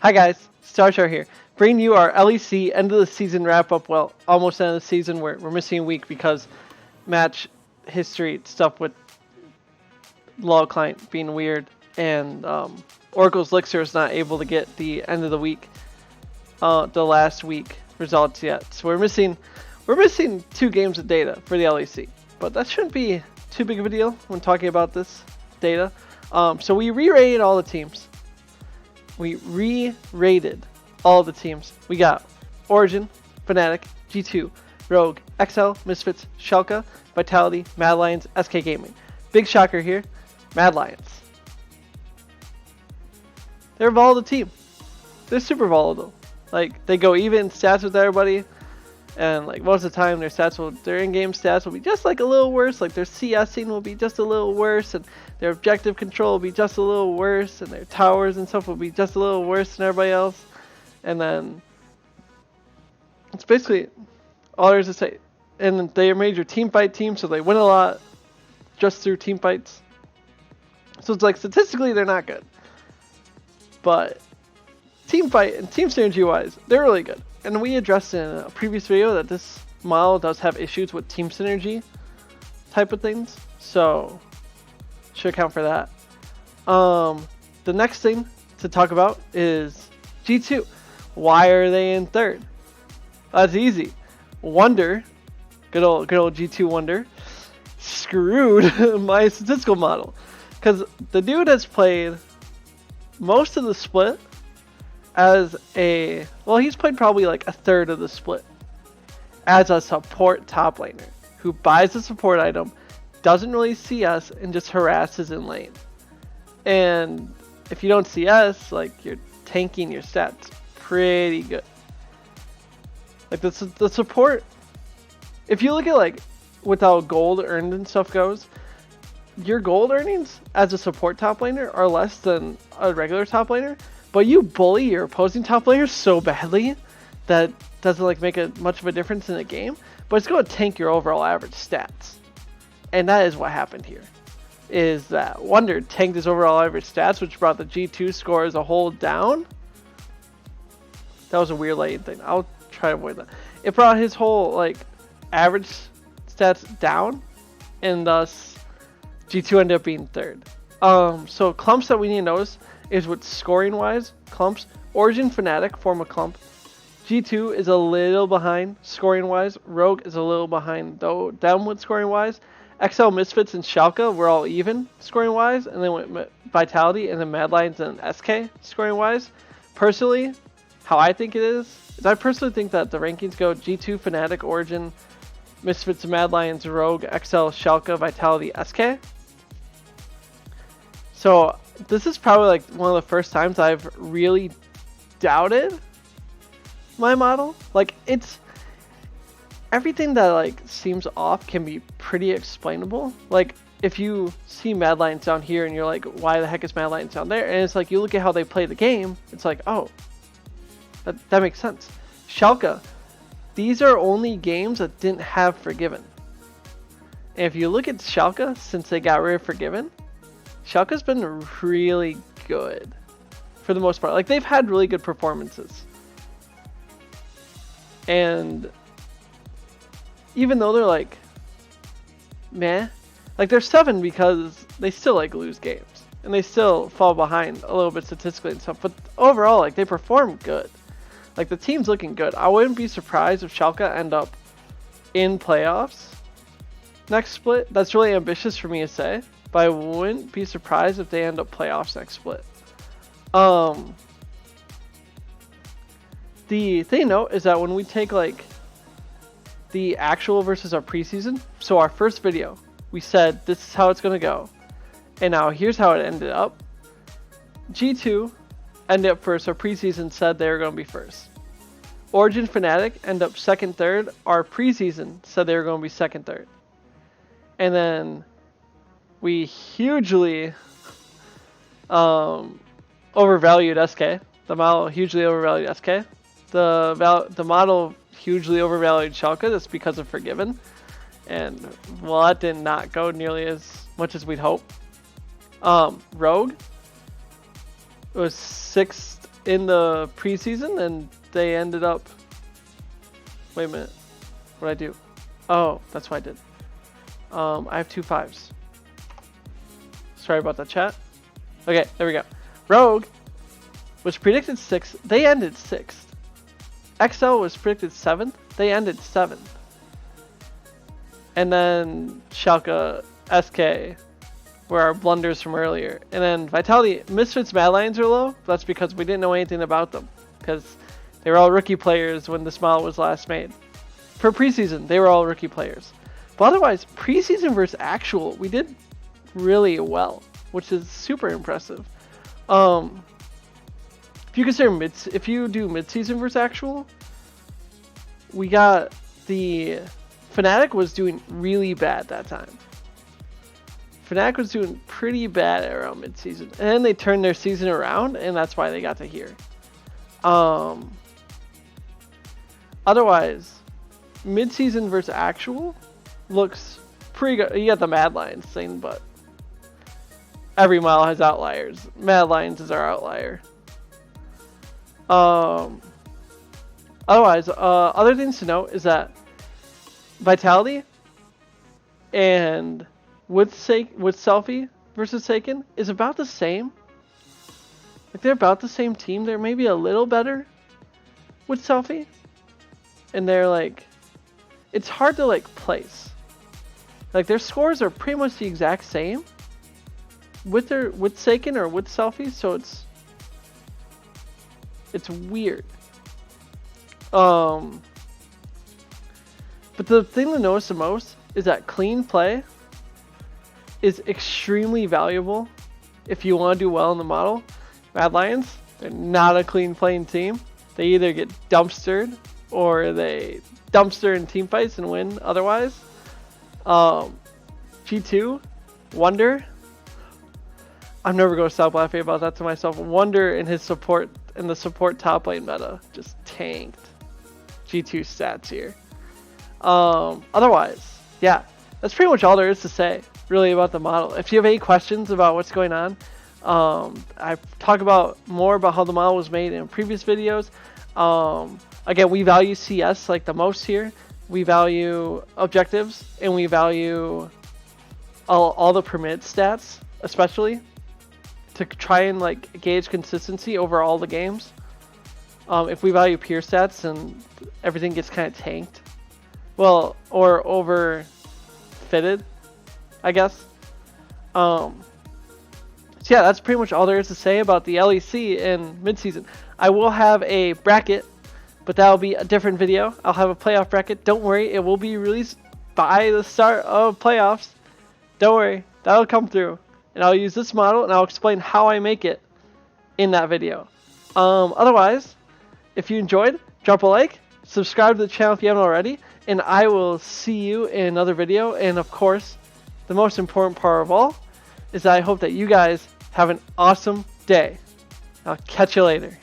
Hi guys, Star here, bringing you our LEC end of the season wrap up. Well, almost end of the season. We're missing a week because match history stuff with log client being weird, and Oracle's Elixir is not able to get the end of the week, the last week results yet. So we're missing 2 games of data for the LEC, but that shouldn't be too big of a deal when talking about this data. So we re-rated all the teams. We re-rated all the teams. We got Origin, Fnatic, G2, Rogue, XL, Misfits, Schalke, Vitality, Mad Lions, SK Gaming. Big shocker here, Mad Lions. They're a volatile team. They're super volatile. Like, they go even stats with everybody, and like most of the time their in-game stats will be just like a little worse. Like their CSing will be just a little worse, and their objective control will be just a little worse, and their towers and stuff will be just a little worse than everybody else. And then it's basically all there is to say. And they are a major team fight team, so they win a lot just through team fights. So it's like statistically they're not good, but team fight and team synergy wise, they're really good. And we addressed in a previous video that this model does have issues with team synergy type of things, so should account for that. The next thing to talk about is G2. Why are they in third? That's easy. Wonder, good old G2 Wonder, screwed my statistical model, because the dude has played most of the split as he's played probably like a third of the split as a support top laner who buys a support item, doesn't really CS, and just harasses in lane. And if you don't CS, like, you're tanking your stats pretty good. Like the support, if you look at like with how gold earned and stuff goes, your gold earnings as a support top laner are less than a regular top laner. But you bully your opposing top laner so badly that doesn't like make much of a difference in the game, but it's going to tank your overall average stats. And that is what happened here, is that Wonder tanked his overall average stats, which brought the G2 score as a whole down. That was a weird lane thing. I'll try to avoid that. It brought his whole like average stats down, and thus G2 ended up being third. So clumps that we need to notice is with scoring wise clumps. Origin, Fnatic form a clump. G2 is a little behind scoring wise. Rogue is a little behind them with scoring wise. XL, Misfits, and Schalke were all even scoring wise, and then went Vitality and then Mad Lions and SK scoring wise. Personally, how I think it is I personally think that the rankings go G2, Fnatic, Origin, Misfits, Mad Lions, Rogue, XL, Schalke, Vitality, SK. So this is probably like one of the first times I've really doubted my model. Like, it's everything that like seems off can be pretty explainable. Like, if you see Mad Lions down here and you're like, why the heck is Mad Lions down there? And it's like, you look at how they play the game, it's like, oh, that makes sense. Schalke, these are only games that didn't have Forgiven. And if you look at Schalke since they got rid of Forgiven, Schalke's been really good for the most part. Like, they've had really good performances. And even though they're like meh, like they're 7 because they still like lose games and they still fall behind a little bit statistically and stuff, but overall like they perform good. Like, the team's looking good. I wouldn't be surprised if Schalke end up in playoffs next split. That's really ambitious for me to say, but I wouldn't be surprised if they end up playoffs next split. The thing to note is that when we take like the actual versus our preseason, so our first video, we said this is how it's going to go, and now here's how it ended up. G2 ended up first. Our preseason said they were going to be first. Origin, Fnatic end up second, third. Our preseason said they were going to be second, third. And then we hugely overvalued SK. The model hugely overvalued SK. The model hugely overvalued Schalke. That's because of Forgiven. And, well, that did not go nearly as much as we'd hope. Rogue was 6th in the preseason, and they ended up. Wait a minute. What did I do? Oh, that's what I did. I have 2 5s. Sorry about that, chat. Okay, there we go. Rogue was predicted 6th. They ended 6th. XL was predicted 7th. They ended 7th. And then Schalke, SK were our blunders from earlier. And then Vitality, Misfits, Mad Lions are low. That's because we didn't know anything about them. Because they were all rookie players when this model was last made. For preseason, they were all rookie players. But otherwise, preseason versus actual, we did really well, which is super impressive. If you consider if you do mid-season versus actual, we got the Fnatic was doing really bad that time. Fnatic was doing pretty bad around mid-season, and then they turned their season around, and that's why they got to here. Otherwise, mid-season versus actual looks pretty good. You got the Mad Lions thing, but every model has outliers. Mad Lions is our outlier. Otherwise, other things to note is that Vitality and with Selfie versus Seiken is about the same. Like, they're about the same team. They're maybe a little better with Selfie, and they're like, it's hard to like place. Like, their scores are pretty much the exact same with Seiken or with Selfie, so it's weird. But the thing to notice the most is that clean play is extremely valuable if you want to do well in the model. Mad Lions, they're not a clean playing team. They either get dumpstered or they dumpster in team fights and win otherwise. G2, Wonder. I'm never going to stop laughing about that to myself. Wonder in his support in the support top lane meta just tanked G2 stats here. Otherwise, yeah, that's pretty much all there is to say really about the model. If you have any questions about what's going on, I talk about more about how the model was made in previous videos. Again, we value CS like the most here. We value objectives, and we value all the permit stats, especially to try and like gauge consistency over all the games. If we value pure stats, then everything gets kind of tanked. Well, or over fitted, I guess. So yeah, that's pretty much all there is to say about the LEC in midseason. I will have a bracket, but that'll be a different video. I'll have a playoff bracket. Don't worry, it will be released by the start of playoffs. Don't worry, that'll come through. And I'll use this model, and I'll explain how I make it in that video. Otherwise, if you enjoyed, drop a like, subscribe to the channel if you haven't already, and I will see you in another video. And of course, the most important part of all is that I hope that you guys have an awesome day. I'll catch you later.